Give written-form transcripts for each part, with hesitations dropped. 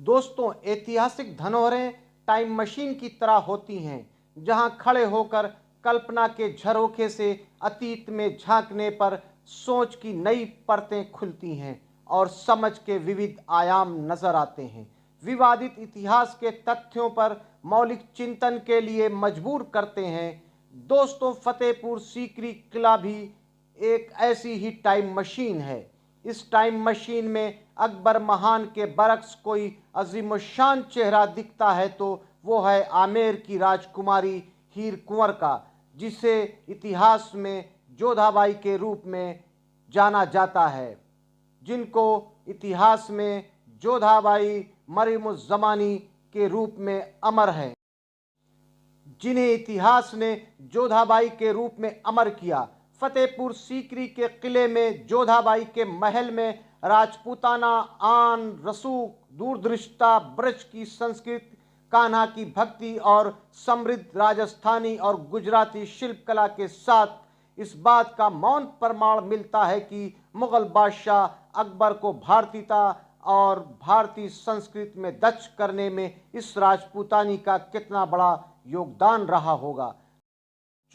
दोस्तों, ऐतिहासिक धरोहरें time machine की तरह होती हैं, जहां खड़े होकर कल्पना के झरोखे से अतीत में झांकने पर सोच की नई परतें खुलती हैं और समझ के विविध आयाम नजर आते हैं। विवादित इतिहास के तथ्यों पर मौलिक चिंतन के लिए मजबूर करते हैं। दोस्तों, फतेहपुर सीकरी किला भी एक ऐसी ही टाइम मशीन है। इस टाइम मशीन में अकबर महान के बरक्स कोई अजीमुशान चेहरा दिखता है तो वो है आमेर की राजकुमारी हीर कुंवर का, जिसे इतिहास में जोधाबाई के रूप में जाना जाता है, जिनको इतिहास में जोधाबाई मरियमुज़्ज़मानी के रूप में अमर है, जिन्हें इतिहास ने जोधाबाई के रूप में अमर किया। फतेहपुर सीकरी के किले में जोधाबाई के महल में राजपूताना, आन, रसूख, दूरदृष्टा, ब्रज की संस्कृति, कान्हा की भक्ति और समृद्ध राजस्थानी और गुजराती शिल्पकला के साथ इस बात का मौन प्रमाण मिलता है कि मुगल बादशाह अकबर को भारतीयता और भारतीय संस्कृति में दक्ष करने में इस राजपूतानी का कितना बड़ा योगदान रहा होगा।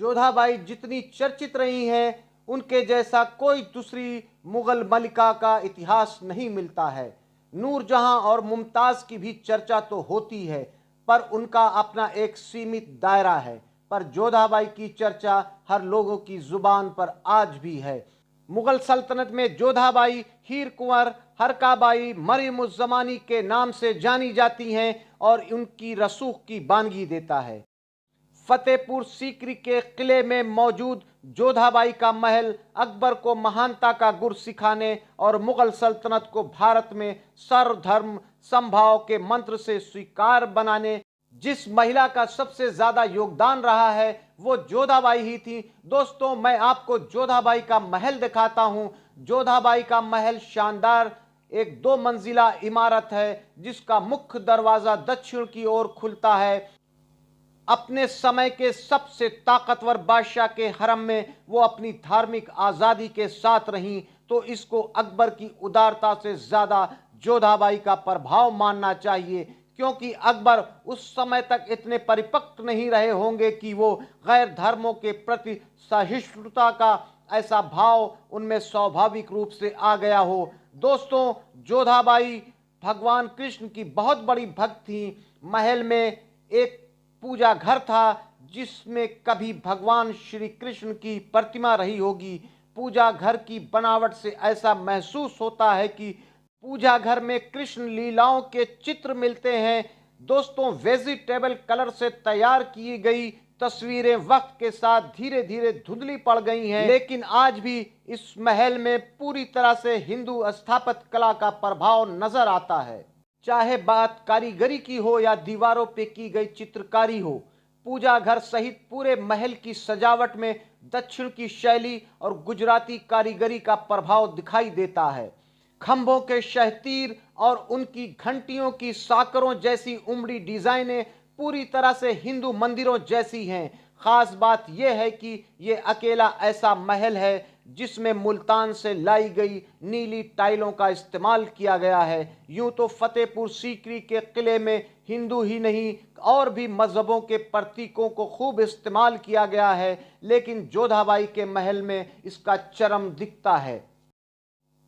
जोधाबाई जितनी चर्चित रही हैं, उनके जैसा कोई दूसरी मुगल मलिका का इतिहास नहीं मिलता है। नूरजहां और मुमताज़ की भी चर्चा तो होती है, पर उनका अपना एक सीमित दायरा है। पर जोधाबाई की चर्चा हर लोगों की जुबान पर आज भी है। मुगल सल्तनत में जोधाबाई हीर कुंवर, हरकाबाई, मरियमुज़्ज़मानी के नाम से जानी जाती हैं और उनकी रसूख की बानगी देता है। फतेहपुर सीकरी के किले में मौजूद जोधाबाई का महल अकबर को महानता का गुर सिखाने और मुगल सल्तनत को भारत में सर्वधर्म समभाव के मंत्र से स्वीकार बनाने जिस महिला का सबसे ज्यादा योगदान रहा है वो जोधाबाई ही थी। दोस्तों, मैं आपको जोधाबाई का महल दिखाता हूं। जोधाबाई का महल शानदार एक 2 मंजिला इमारत है, जिसका मुख्य दरवाजा दक्षिण की ओर खुलता है। अपने समय के सबसे ताकतवर बादशाह के हरम में वो अपनी धार्मिक आज़ादी के साथ रहीं, तो इसको अकबर की उदारता से ज़्यादा जोधाबाई का प्रभाव मानना चाहिए, क्योंकि अकबर उस समय तक इतने परिपक्व नहीं रहे होंगे कि वो गैर धर्मों के प्रति सहिष्णुता का ऐसा भाव उनमें स्वाभाविक रूप से आ गया हो। दोस्तों, जोधाबाई भगवान कृष्ण की बहुत बड़ी भक्त थी। महल में एक पूजा घर था जिसमें कभी भगवान श्री कृष्ण की प्रतिमा रही होगी। पूजा घर की बनावट से ऐसा महसूस होता है कि पूजा घर में कृष्ण लीलाओं के चित्र मिलते हैं। दोस्तों, वेजिटेबल कलर से तैयार की गई तस्वीरें वक्त के साथ धीरे धीरे धुंधली पड़ गई हैं, लेकिन आज भी इस महल में पूरी तरह से हिंदू स्थापत्य कला का प्रभाव नजर आता है। चाहे बात कारीगरी की हो या दीवारों पे की गई चित्रकारी हो, पूजा घर सहित पूरे महल की सजावट में दक्षिण की शैली और गुजराती कारीगरी का प्रभाव दिखाई देता है। खंभों के शहतीर और उनकी घंटियों की साकरों जैसी उमड़ी डिजाइनें पूरी तरह से हिंदू मंदिरों जैसी हैं। खास बात यह है कि यह अकेला ऐसा महल है जिसमें मुल्तान से लाई गई नीली टाइलों का इस्तेमाल किया गया है। यूं तो फतेहपुर सीकरी के किले में हिंदू ही नहीं और भी मजहबों के प्रतीकों को खूब इस्तेमाल किया गया है, लेकिन जोधाबाई के महल में इसका चरम दिखता है।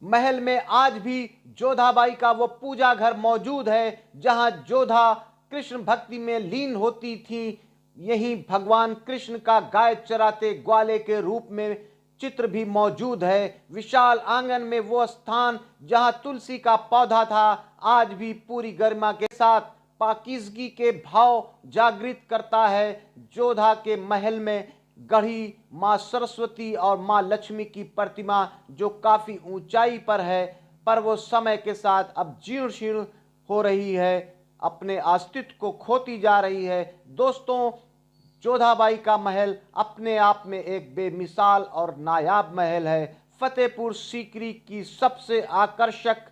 महल में आज भी जोधाबाई का वो पूजा घर मौजूद है जहां जोधा कृष्ण भक्ति में लीन होती थी। यहीं भगवान कृष्ण का गाय चराते ग्वाले के रूप में चित्र भी मौजूद है। विशाल आंगन में वो स्थान जहां तुलसी का पौधा था आज भी पूरी गरिमा के साथ पाकीज़गी के भाव जागृत करता है। जोधा के महल में गढ़ी माँ सरस्वती और माँ लक्ष्मी की प्रतिमा जो काफी ऊंचाई पर है, पर वो समय के साथ अब जीर्ण शीर्ण हो रही है, अपने अस्तित्व को खोती जा रही है। दोस्तों, जोधाबाई का महल अपने आप में एक बेमिसाल और नायाब महल है। फतेहपुर सीकरी की सबसे आकर्षक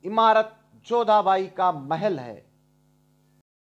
इमारत जोधाबाई का महल है।